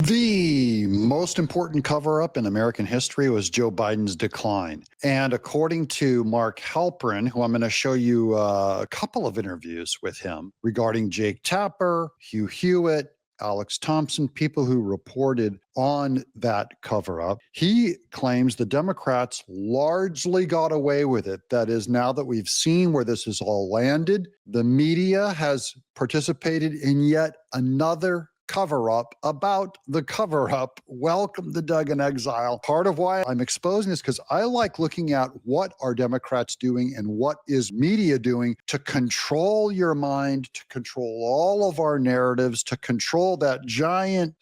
The most important cover-up in American history was Joe Biden's decline. And according to Mark Halperin, who I'm going to show you a couple of interviews with him regarding Jake Tapper, Hugh Hewitt, Alex Thompson, people who reported on that cover-up. He claims the Democrats largely got away with it. That is, now that we've seen where this has all landed, the media has participated in yet another cover-up about the cover-up. Welcome to Doug in Exile. Part of why I'm exposing this because I like looking at what are Democrats doing and what is media doing to control your mind, to control all of our narratives, to control that giant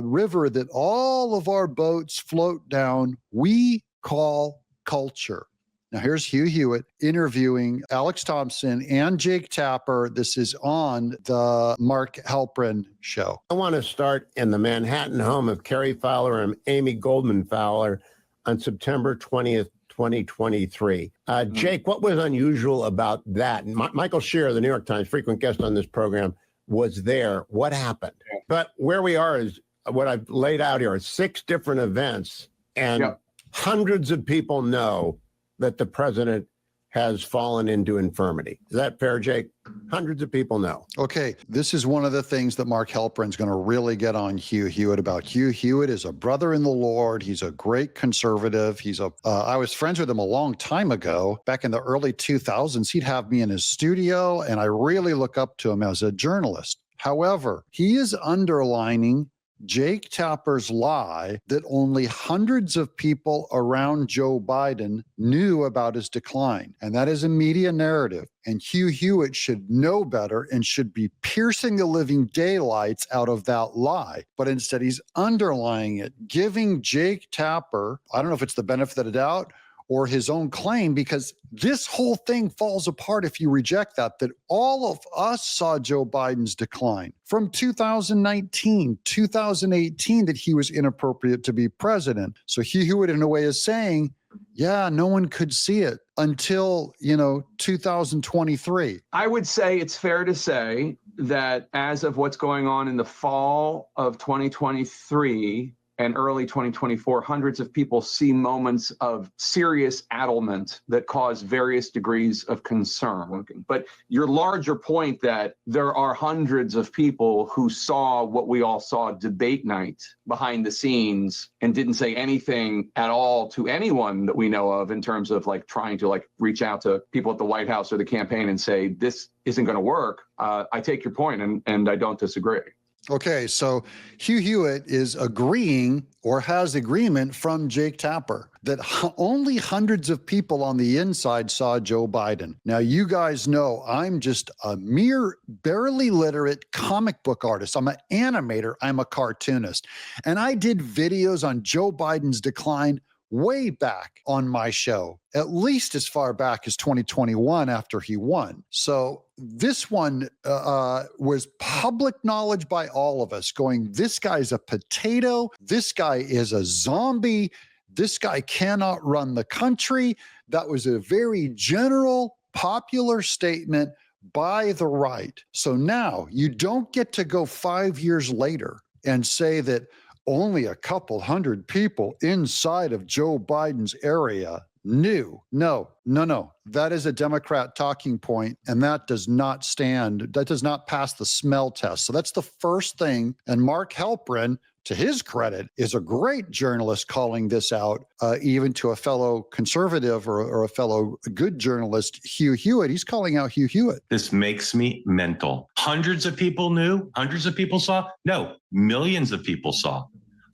river that all of our boats float down, we call culture. Now, here's Hugh Hewitt interviewing Alex Thompson and Jake Tapper. This is on the Mark Halperin show. I want to start in the Manhattan home of Carrie Fowler and Amy Goldman Fowler on September 20th, 2023. Jake, what was unusual about that? And Michael Shearer, the New York Times frequent guest on this program, was there. What happened? But where we are is what I've laid out here are 6 different events, and hundreds of people know that the president has fallen into infirmity. Is that fair, Jake? Hundreds of people know. Okay, this is one of the things that Mark Halperin's going to really get on Hugh Hewitt about. Hugh Hewitt is a brother in the Lord. He's a great conservative. I was friends with him a long time ago, back in the early 2000s. He'd have me in his studio, and I really look up to him as a journalist. However, he is underlining Jake Tapper's lie that only hundreds of people around Joe Biden knew about his decline. And that is a media narrative. And Hugh Hewitt should know better and should be piercing the living daylights out of that lie. But instead, he's underlying it, giving Jake Tapper, I don't know if it's the benefit of the doubt or his own claim, because this whole thing falls apart if you reject that all of us saw Joe Biden's decline from 2019, 2018, that he was inappropriate to be president. So Hugh Hewitt, in a way, is saying, yeah, no one could see it until, 2023. I would say it's fair to say that as of what's going on in the fall of 2023, and early 2024, hundreds of people see moments of serious addlement that cause various degrees of concern. But your larger point that there are hundreds of people who saw what we all saw debate night behind the scenes and didn't say anything at all to anyone that we know of in terms of trying to reach out to people at the White House or the campaign and say, this isn't going to work. I take your point and I don't disagree. Okay, so Hugh Hewitt is agreeing or has agreement from Jake Tapper that only hundreds of people on the inside saw Joe Biden. Now, you guys know I'm just a mere barely literate comic book artist. I'm an animator. I'm a cartoonist. And I did videos on Joe Biden's decline way back on my show, at least as far back as 2021 after he won. So this one was public knowledge by all of us going, this guy's a potato. This guy is a zombie. This guy cannot run the country. That was a very general, popular statement by the right. So now you don't get to go 5 years later and say that only a couple hundred people inside of Joe Biden's area knew. No. That is a Democrat talking point, and that does not stand. That does not pass the smell test. So that's the first thing. And Mark Halperin, to his credit, is a great journalist calling this out, even to a fellow conservative or a fellow good journalist, Hugh Hewitt. He's calling out Hugh Hewitt. This makes me mental. Hundreds of people knew? Hundreds of people saw? No, millions of people saw.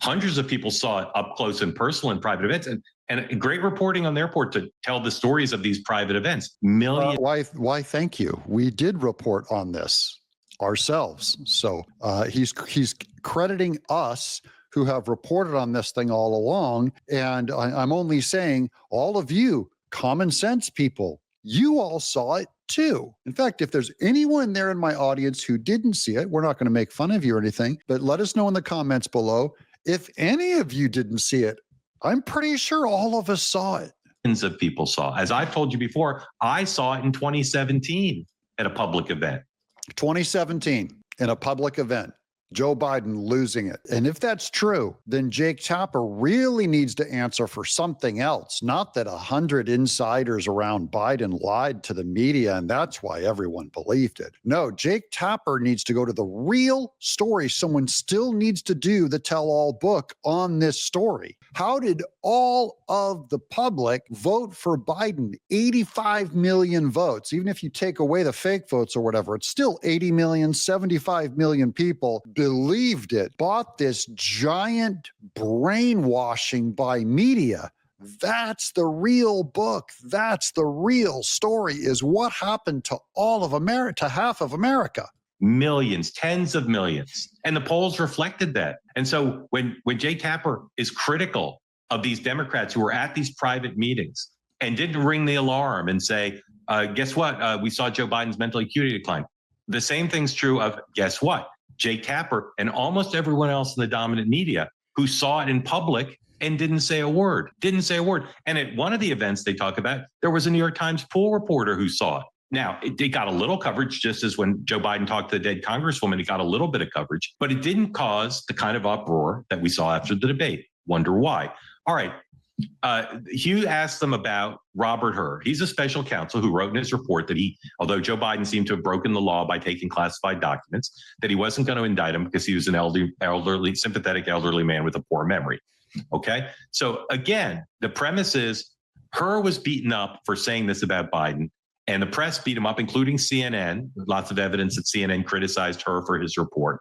Hundreds of people saw it up close and personal in private events, and great reporting on their part to tell the stories of these private events. Millions. Why? Thank you. We did report on this ourselves. So he's crediting us who have reported on this thing all along. And I'm only saying, all of you common sense people, you all saw it too. In fact, if there's anyone there in my audience who didn't see it, we're not going to make fun of you or anything, but let us know in the comments below. If any of you didn't see it, I'm pretty sure all of us saw it. Millions of people saw. As I've told you before, I saw it in 2017 at a public event. 2017 in a public event. Joe Biden losing it. And if that's true, then Jake Tapper really needs to answer for something else, not that 100 insiders around Biden lied to the media and that's why everyone believed it. No, Jake Tapper needs to go to the real story. Someone still needs to do the tell-all book on this story. How did all of the public vote for Biden? 85 million votes. Even if you take away the fake votes or whatever, it's still 80 million, 75 million people believed it, bought this giant brainwashing by media. That's the real book. That's the real story, is what happened to all of America, to half of America. Millions, tens of millions. And the polls reflected that. And so when Jake Tapper is critical of these Democrats who were at these private meetings and didn't ring the alarm and say, guess what? We saw Joe Biden's mental acuity decline. The same thing's true of, guess what? Jake Tapper and almost everyone else in the dominant media who saw it in public and didn't say a word. And at one of the events they talk about, there was a New York Times poll reporter who saw it. Now, it got a little coverage, just as when Joe Biden talked to the dead congresswoman, it got a little bit of coverage, but it didn't cause the kind of uproar that we saw after the debate. Wonder why? All right. Hugh asked them about Robert Hur. He's a special counsel who wrote in his report that although Joe Biden seemed to have broken the law by taking classified documents, that he wasn't going to indict him because he was an sympathetic elderly man with a poor memory. Okay. So again, the premise is Hur was beaten up for saying this about Biden. And the press beat him up, including CNN. Lots of evidence that CNN criticized Hur for his report.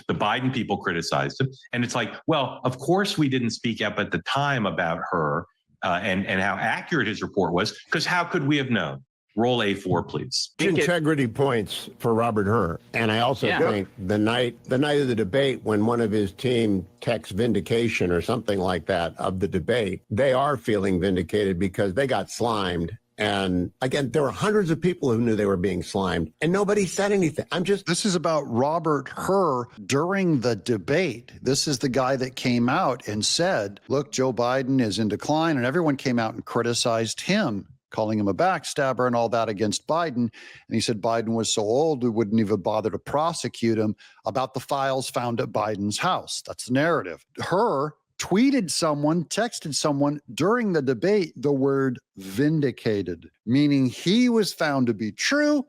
The Biden people criticized him. And it's like, well, of course we didn't speak up at the time about Hur and how accurate his report was, because how could we have known? Roll A4, please. Integrity points for Robert Hur. And I also think the night of the debate, when one of his team texts vindication or something like that of the debate, they are feeling vindicated because they got slimed. And again, there were hundreds of people who knew they were being slimed and nobody said anything. This is about Robert Hur during the debate. This is the guy that came out and said, look, Joe Biden is in decline, and everyone came out and criticized him, calling him a backstabber and all that against Biden. And he said Biden was so old, we wouldn't even bother to prosecute him about the files found at Biden's house. That's the narrative. Hur texted someone during the debate the word vindicated, meaning he was found to be true,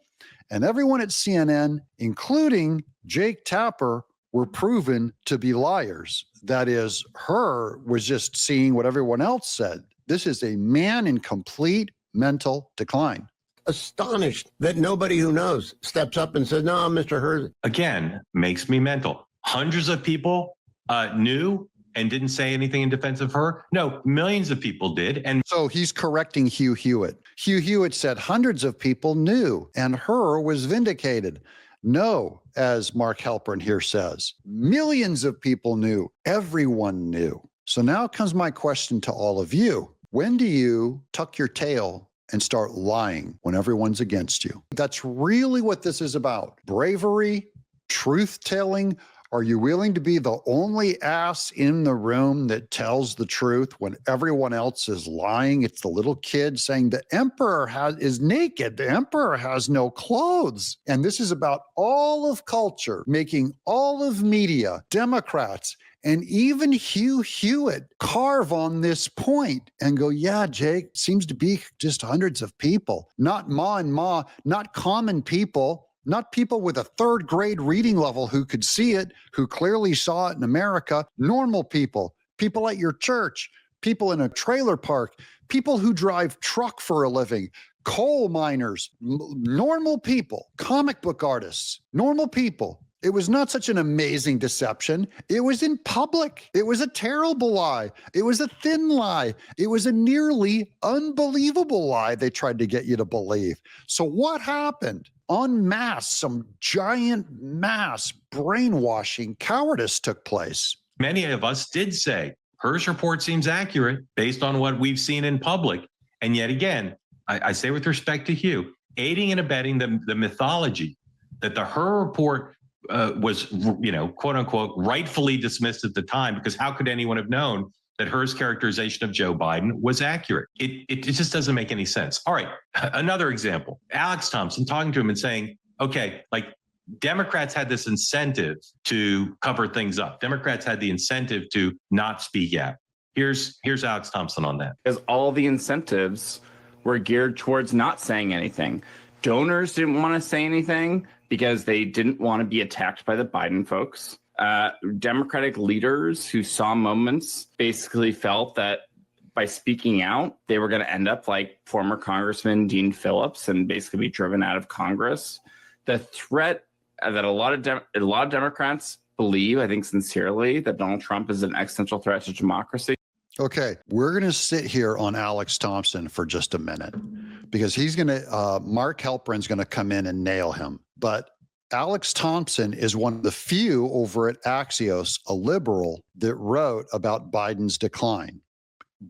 and everyone at CNN, including Jake Tapper, were proven to be liars. That is, Hur was just seeing what everyone else said. This is a man in complete mental decline. Astonished that nobody who knows steps up and says, no, Mr. Hur. Again, makes me mental. Hundreds of people knew and didn't say anything in defense of Hur? No, millions of people did. And so he's correcting Hugh Hewitt. Hugh Hewitt said hundreds of people knew and Hur was vindicated. No, as Mark Halperin here says, millions of people knew. Everyone knew. So now comes my question to all of you. When do you tuck your tail and start lying when everyone's against you? That's really what this is about. Bravery, truth-telling. Are you willing to be the only ass in the room that tells the truth when everyone else is lying? It's the little kid saying the emperor is naked. The emperor has no clothes. And this is about all of culture, making all of media, Democrats, and even Hugh Hewitt carve on this point and go, yeah, Jake, seems to be just hundreds of people, not ma and ma, not common people. Not people with a third grade reading level who could see it, who clearly saw it in America. Normal people, people at your church, people in a trailer park, people who drive truck for a living, coal miners, normal people, comic book artists, normal people. It was not such an amazing deception. It was in public. It was a terrible lie. It was a thin lie. It was a nearly unbelievable lie they tried to get you to believe. So what happened? En masse, some giant mass brainwashing cowardice took place. Many of us did say, Hur's report seems accurate based on what we've seen in public. And yet again, I say with respect to Hugh, aiding and abetting the mythology that the Hur report was, quote unquote, rightfully dismissed at the time, because how could anyone have known that Hur's characterization of Joe Biden was accurate? It just doesn't make any sense. All right, another example, Alex Thompson talking to him and saying, okay, like Democrats had this incentive to cover things up. Democrats had the incentive to not speak out. Here's Alex Thompson on that. Because all the incentives were geared towards not saying anything. Donors didn't want to say anything because they didn't want to be attacked by the Biden folks. Democratic leaders who saw moments basically felt that by speaking out, they were going to end up like former Congressman Dean Phillips and basically be driven out of Congress. The threat that a lot of Democrats believe, I think sincerely, that Donald Trump is an existential threat to democracy. Okay, we're going to sit here on Alex Thompson for just a minute because he's going to, Mark Halperin's going to come in and nail him. But Alex Thompson is one of the few over at Axios, a liberal, that wrote about Biden's decline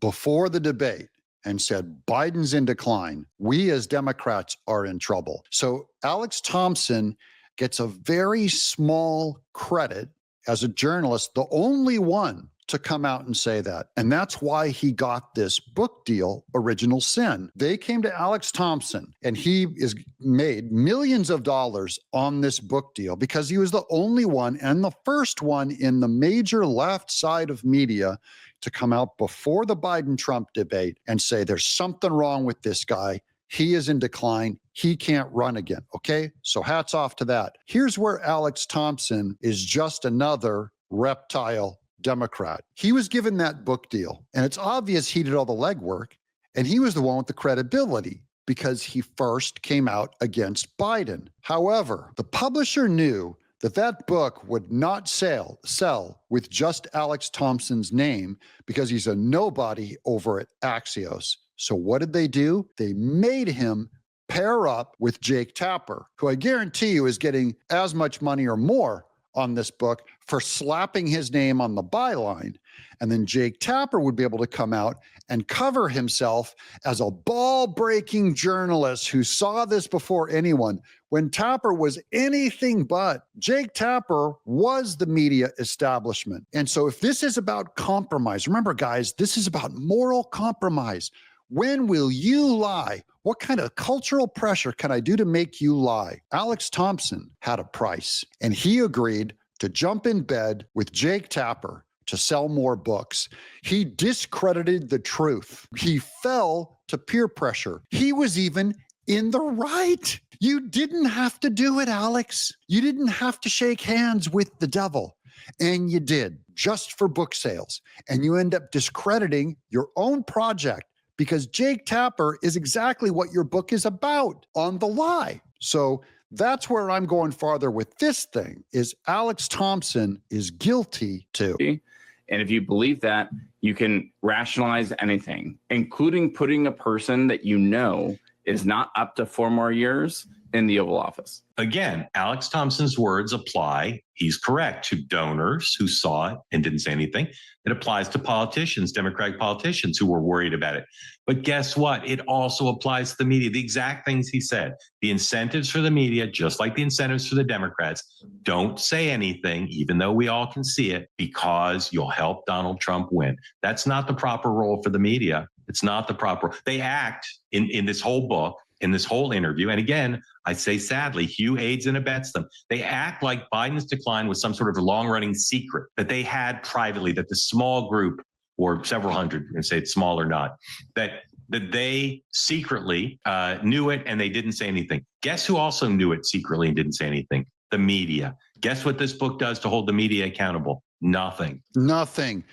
before the debate and said, Biden's in decline. We as Democrats are in trouble. So Alex Thompson gets a very small credit as a journalist, the only one to come out and say that. And that's why he got this book deal, Original Sin. They came to Alex Thompson and he is made millions of dollars on this book deal because he was the only one and the first one in the major left side of media to come out before the Biden-Trump debate and say there's something wrong with this guy. He is in decline. He can't run again. Okay, so hats off to that. Here's where Alex Thompson is just another reptile Democrat. He was given that book deal, and it's obvious he did all the legwork, and he was the one with the credibility because he first came out against Biden. However, the publisher knew that that book would not sell with just Alex Thompson's name because he's a nobody over at Axios. So what did they do? They made him pair up with Jake Tapper, who I guarantee you is getting as much money or more on this book for slapping his name on the byline. And then Jake Tapper would be able to come out and cover himself as a ball-breaking journalist who saw this before anyone. When Tapper was anything but, Jake Tapper was the media establishment. And so if this is about compromise, remember guys, this is about moral compromise. When will you lie? What kind of cultural pressure can I do to make you lie? Alex Thompson had a price, and he agreed to jump in bed with Jake Tapper to sell more books. He discredited the truth. He fell to peer pressure. He was even in the right. You didn't have to do it, Alex. You didn't have to shake hands with the devil. And you did, just for book sales. And you end up discrediting your own project because Jake Tapper is exactly what your book is about, on the lie. So that's where I'm going farther with this thing, is Alex Thompson is guilty too. And if you believe that, you can rationalize anything, including putting a person that you know is not up to 4 more years in the Oval Office. Again, Alex Thompson's words apply. He's correct to donors who saw it and didn't say anything. It applies to politicians, Democratic politicians who were worried about it. But guess what? It also applies to the media. The exact things he said. The incentives for the media, just like the incentives for the Democrats, don't say anything, even though we all can see it, because you'll help Donald Trump win. That's not the proper role for the media. It's not the proper. They act in this whole book, in this whole interview. And again, I say sadly, Hugh aids and abets them. They act like Biden's decline was some sort of long-running secret that they had privately, that the small group, or several hundred, and say it's small or not, that they secretly knew it and they didn't say anything. Guess who also knew it secretly and didn't say anything? The media. Guess what this book does to hold the media accountable? Nothing. Nothing.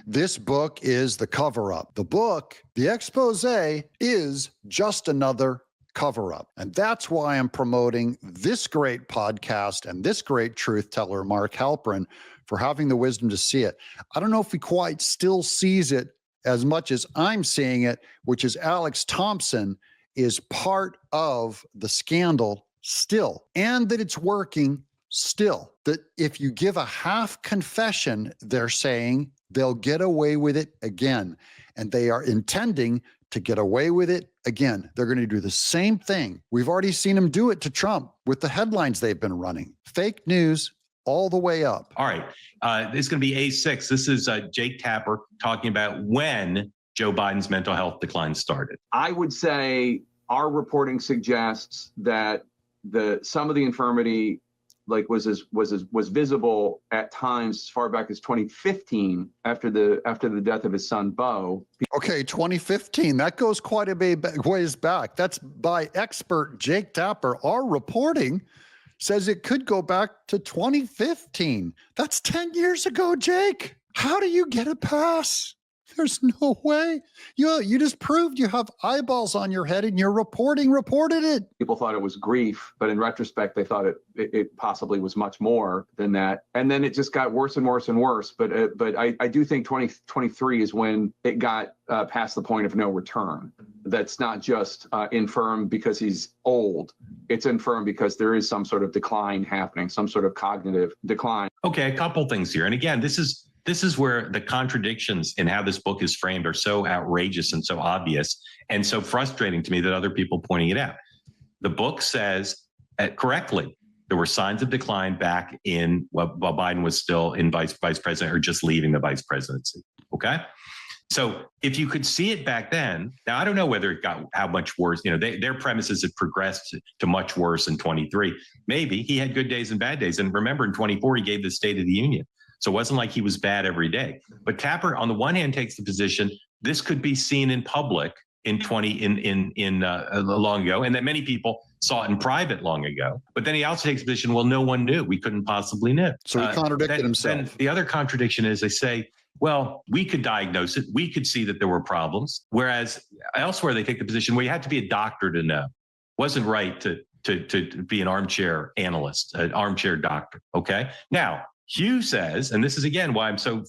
This book is the cover-up. The book, the expose, is just another cover-up. And that's why I'm promoting this great podcast and this great truth teller, Mark Halperin, for having the wisdom to see it. I don't know if he quite still sees it as much as I'm seeing it, which is Alex Thompson is part of the scandal still, and that it's working still. That if you give a half confession, they're saying they'll get away with it again. And they are intending to get away with it again. They're going to do the same thing. We've already seen them do it to Trump with the headlines they've been running. Fake news all the way up. All right. This is going to be A6. This is Jake Tapper talking about when Joe Biden's mental health decline started. I would say our reporting suggests that some of the infirmity was visible at times as far back as 2015 after the death of his son Bo. Okay, 2015. That goes quite a ways back. That's by expert Jake Tapper. Our reporting says it could go back to 2015. That's 10 years ago, Jake. How do you get a pass? There's no way. You just proved you have eyeballs on your head and your reporting reported it. People thought it was grief, but in retrospect, they thought it possibly was much more than that. And then it just got worse and worse and worse. But I do think 2023 is when it got past the point of no return. That's not just infirm because he's old. It's infirm because there is some sort of decline happening, some sort of cognitive decline. Okay, a couple things here. And again, this is where the contradictions in how this book is framed are so outrageous and so obvious and so frustrating to me that other people pointing it out. The book says correctly, there were signs of decline back in while Biden was still in vice president or just leaving the vice presidency. Okay. So if you could see it back then, now I don't know whether it got how much worse, their premises had progressed to much worse in 23. Maybe he had good days and bad days. And remember in 24, he gave the State of the Union. So it wasn't like he was bad every day. But Tapper, on the one hand, takes the position this could be seen in public long ago, and that many people saw it in private long ago. But then he also takes the position, well, no one knew. We couldn't possibly know. So he contradicted himself. Then the other contradiction is they say, well, we could diagnose it. We could see that there were problems. Whereas elsewhere, they take the position where you had to be a doctor to know. Wasn't right to be an armchair analyst, an armchair doctor. Okay. Now, Hugh says, and this is again why I'm so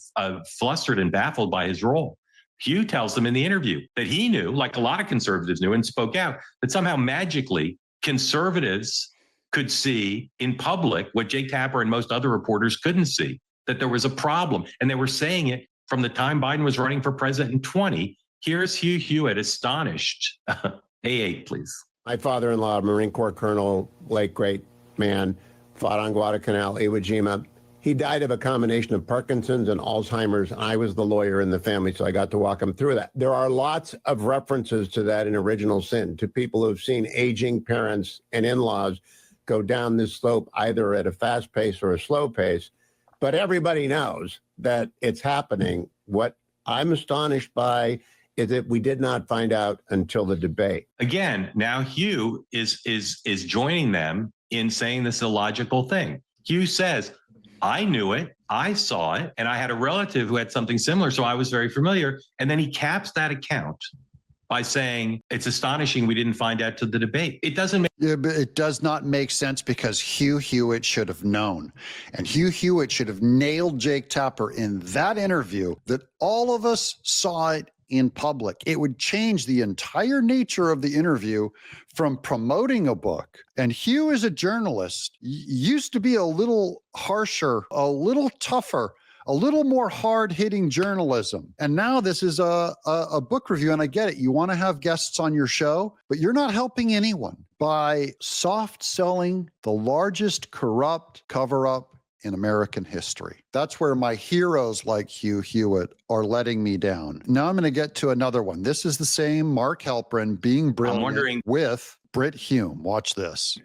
flustered and baffled by his role. Hugh tells them in the interview that he knew, like a lot of conservatives knew and spoke out, that somehow magically conservatives could see in public what Jake Tapper and most other reporters couldn't see, that there was a problem. And they were saying it from the time Biden was running for president in 20. Here's Hugh Hewitt astonished. A8, please. My father-in-law, Marine Corps Colonel, late great man, fought on Guadalcanal, Iwo Jima. He died of a combination of Parkinson's and Alzheimer's. I was the lawyer in the family, so I got to walk him through that. There are lots of references to that in Original Sin, to people who've seen aging parents and in-laws go down this slope either at a fast pace or a slow pace. But everybody knows that it's happening. What I'm astonished by is that we did not find out until the debate. Again, now Hugh is joining them in saying this illogical thing. Hugh says, I knew it, I saw it, and I had a relative who had something similar, so I was very familiar. And then he caps that account by saying, it's astonishing we didn't find out to the debate. It doesn't make but it does not make sense because Hugh Hewitt should have known. And Hugh Hewitt should have nailed Jake Tapper in that interview that all of us saw it in public. It would change the entire nature of the interview from promoting a book. And Hugh, as a journalist, used to be a little harsher, a little tougher, a little more hard-hitting journalism. And now this is a book review, and I get it. You want to have guests on your show, but you're not helping anyone by soft-selling the largest corrupt cover-up in American history. That's where my heroes like Hugh Hewitt are letting me down. Now I'm going to get to another one. This is the same Mark Halperin being brilliant I'm wondering with Britt Hume. Watch this.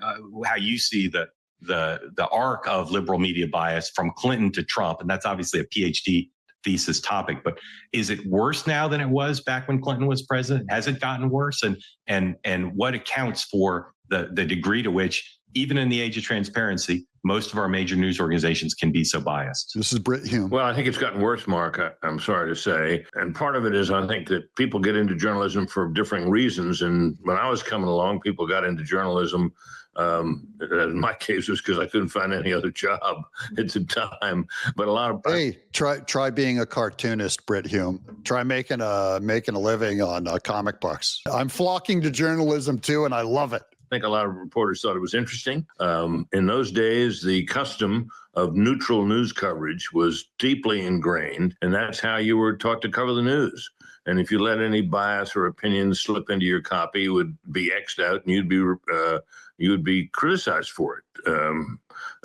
how you see the arc of liberal media bias from Clinton to Trump, and that's obviously a PhD thesis topic. But is it worse now than it was back when Clinton was president? Has it gotten worse? And what accounts for the degree to which, even in the age of transparency, most of our major news organizations can be so biased? This is Britt Hume. Well, I think it's gotten worse, Mark. I'm sorry to say. And part of it is I think that people get into journalism for differing reasons. And when I was coming along, people got into journalism. In my case, it was because I couldn't find any other job at the time. But a lot of try being a cartoonist, Britt Hume. Try making a living on comic books. I'm flocking to journalism too, and I love it. I think a lot of reporters thought it was interesting. In those days, the custom of neutral news coverage was deeply ingrained, and that's how you were taught to cover the news. And if you let any bias or opinion slip into your copy, it would be X'd out, and you would be criticized for it.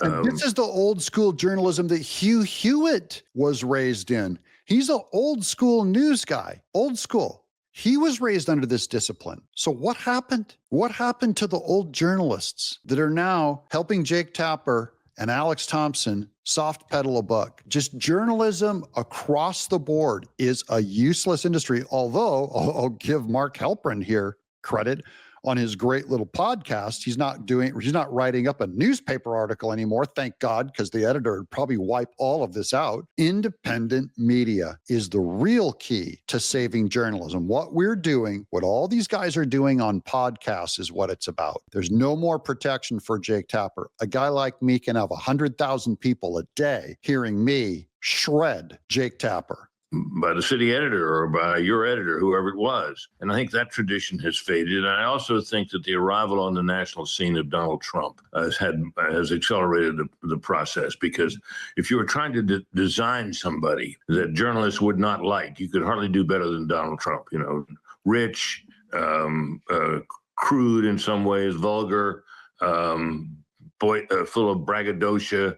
And this is the old school journalism that Hugh Hewitt was raised in. He's an old school news guy, old school. He was raised under this discipline. So what happened? What happened to the old journalists that are now helping Jake Tapper and Alex Thompson soft pedal a book. Just journalism across the board is a useless industry. Although I'll give Mark Halperin here credit on his great little podcast. He's not writing up a newspaper article anymore, thank God, because the editor would probably wipe all of this out. Independent media is the real key to saving journalism. What we're doing, what all these guys are doing on podcasts is what it's about. There's no more protection for Jake Tapper. A guy like me can have 100,000 people a day hearing me shred Jake Tapper. By the city editor or by your editor, whoever it was. And I think that tradition has faded. And I also think that the arrival on the national scene of Donald Trump has accelerated the process, because if you were trying to design somebody that journalists would not like, you could hardly do better than Donald Trump. You know, rich, crude in some ways, vulgar, full of braggadocio,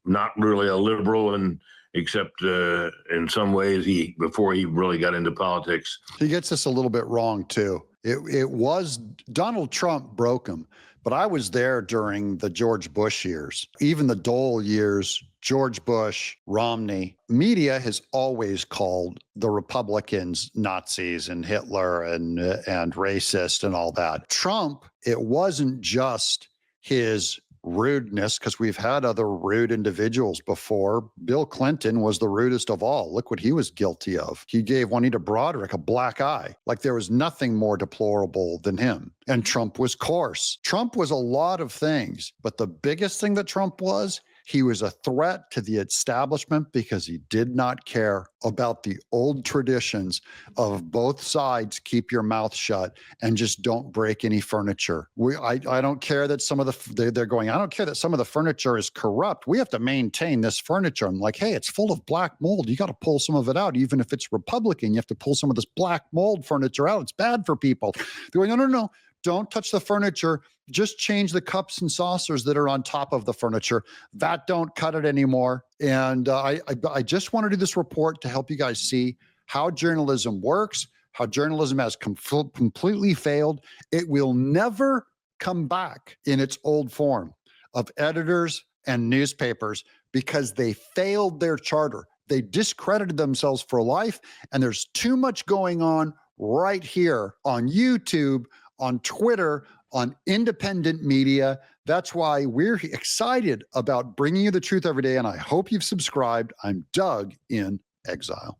not really a liberal, and except in some ways before he really got into politics. He gets this a little bit wrong too. It was Donald Trump broke him, but I was there during the George Bush years, even the Dole years, George Bush, Romney. Media has always called the Republicans Nazis and Hitler and racist and all that. Trump, it wasn't just his rudeness, because we've had other rude individuals before. Bill Clinton was the rudest of all. Look what he was guilty of. He gave Juanita Broderick a black eye. Like there was nothing more deplorable than him. And Trump was coarse. Trump was a lot of things, but the biggest thing that Trump was, he was a threat to the establishment because he did not care about the old traditions of both sides. Keep your mouth shut and just don't break any furniture. I don't care that some of they're going, I don't care that some of the furniture is corrupt. We have to maintain this furniture. I'm like, hey, it's full of black mold. You got to pull some of it out. Even if it's Republican, you have to pull some of this black mold furniture out. It's bad for people. They're going, no. Don't touch the furniture. Just change the cups and saucers that are on top of the furniture. That don't cut it anymore. And I just want to do this report to help you guys see how journalism works, how journalism has completely failed. It will never come back in its old form of editors and newspapers because they failed their charter. They discredited themselves for life. And there's too much going on right here on YouTube, on Twitter, on independent media. That's why we're excited about bringing you the truth every day. And I hope you've subscribed. I'm Doug in Exile.